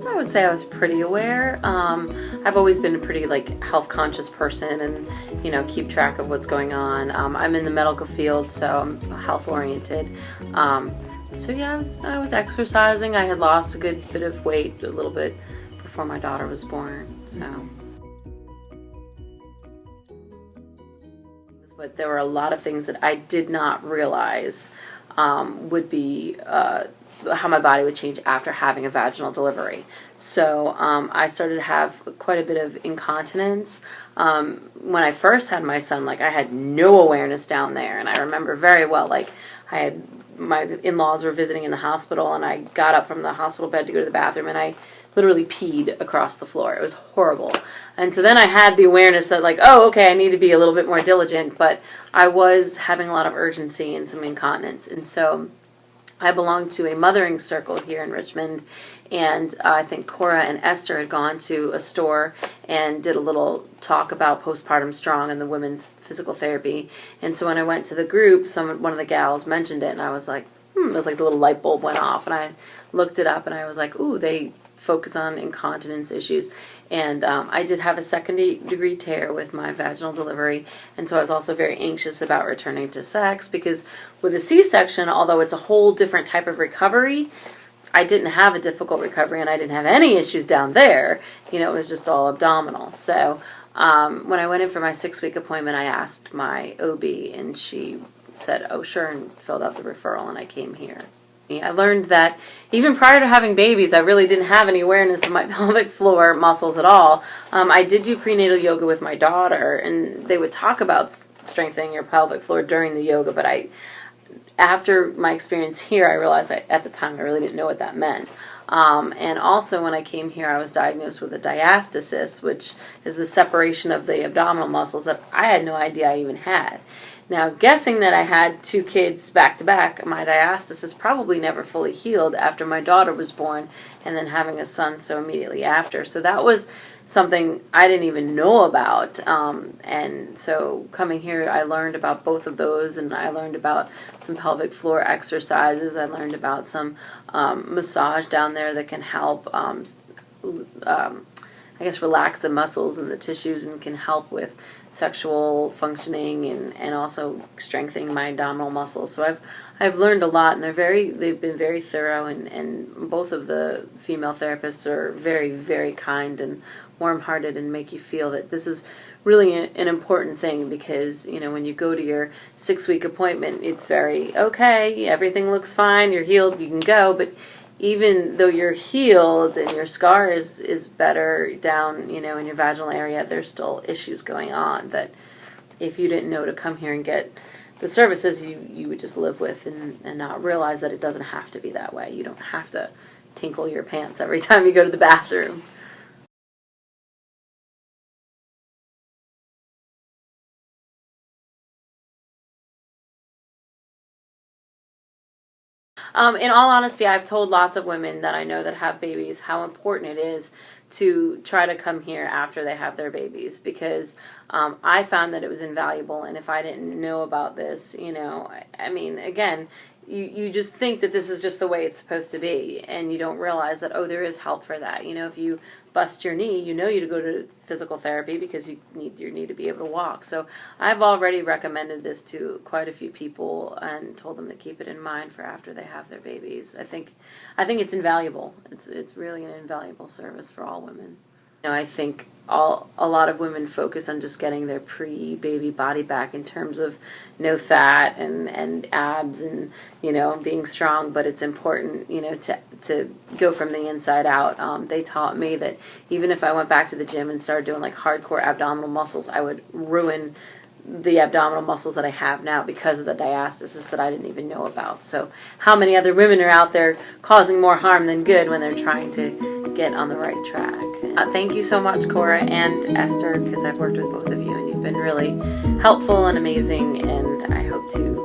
I would say I was pretty aware. I've always been a pretty health conscious person, and keep track of what's going on. I'm in the medical field, so I'm health oriented. So yeah, I was exercising. I had lost a good bit of weight, a little bit, before my daughter was born. So, but there were a lot of things that I did not realize would be how my body would change after having a vaginal delivery. So I started to have quite a bit of incontinence. When I first had my son, I had no awareness down there, and I remember very well, my in-laws were visiting in the hospital, and I got up from the hospital bed to go to the bathroom, and I literally peed across the floor. It was horrible. And so then I had the awareness that oh, okay, I need to be a little bit more diligent, but I was having a lot of urgency and some incontinence. And so I belong to a mothering circle here in Richmond, and I think Cora and Esther had gone to a store and did a little talk about Postpartum Strong and the women's physical therapy. And so when I went to the group, one of the gals mentioned it, and I was like, it was like the little light bulb went off, and I looked it up, and I was like, ooh, they focus on incontinence issues. And I did have a second-degree tear with my vaginal delivery, and so I was also very anxious about returning to sex, because with a C-section, although it's a whole different type of recovery, I didn't have a difficult recovery, and I didn't have any issues down there. It was just all abdominal. So when I went in for my 6-week appointment, I asked my OB, and she said, oh, sure, and filled out the referral, and I came here. I learned that even prior to having babies, I really didn't have any awareness of my pelvic floor muscles at all. I did do prenatal yoga with my daughter, and they would talk about strengthening your pelvic floor during the yoga, but after my experience here, I realized at the time I really didn't know what that meant. And also when I came here, I was diagnosed with a diastasis, which is the separation of the abdominal muscles that I had no idea I even had. Now, guessing that I had 2 kids back to back, my diastasis probably never fully healed after my daughter was born, and then having a son so immediately after. So that was something I didn't even know about. And so coming here, I learned about both of those, and I learned about some pelvic floor exercises. I learned about some massage down there that can help relax the muscles and the tissues, and can help with sexual functioning and also strengthening my abdominal muscles. So I've learned a lot, and they've been very thorough, and both of the female therapists are very, very kind and warm-hearted, and make you feel that this is really an important thing, because when you go to your 6-week appointment, it's very okay, everything looks fine, you're healed, you can go, but even though you're healed and your scar is better down, in your vaginal area, there's still issues going on that if you didn't know to come here and get the services, you would just live with and not realize that it doesn't have to be that way. You don't have to tinkle your pants every time you go to the bathroom. In all honesty, I've told lots of women that I know that have babies how important it is to try to come here after they have their babies, because I found that it was invaluable, and if I didn't know about this, again, you just think that this is just the way it's supposed to be, and you don't realize that, there is help for that. If you bust your knee, you to go to physical therapy because you need your knee to be able to walk. So I've already recommended this to quite a few people and told them to keep it in mind for after they have their babies. I think it's invaluable. It's really an invaluable service for all women. I think a lot of women focus on just getting their pre-baby body back in terms of no fat and abs and being strong, but it's important to go from the inside out. They taught me that even if I went back to the gym and started doing hardcore abdominal muscles, I would ruin the abdominal muscles that I have now because of the diastasis that I didn't even know about. So how many other women are out there causing more harm than good when they're trying to get on the right track? Thank you so much, Cora and Esther, because I've worked with both of you, and you've been really helpful and amazing, and I hope to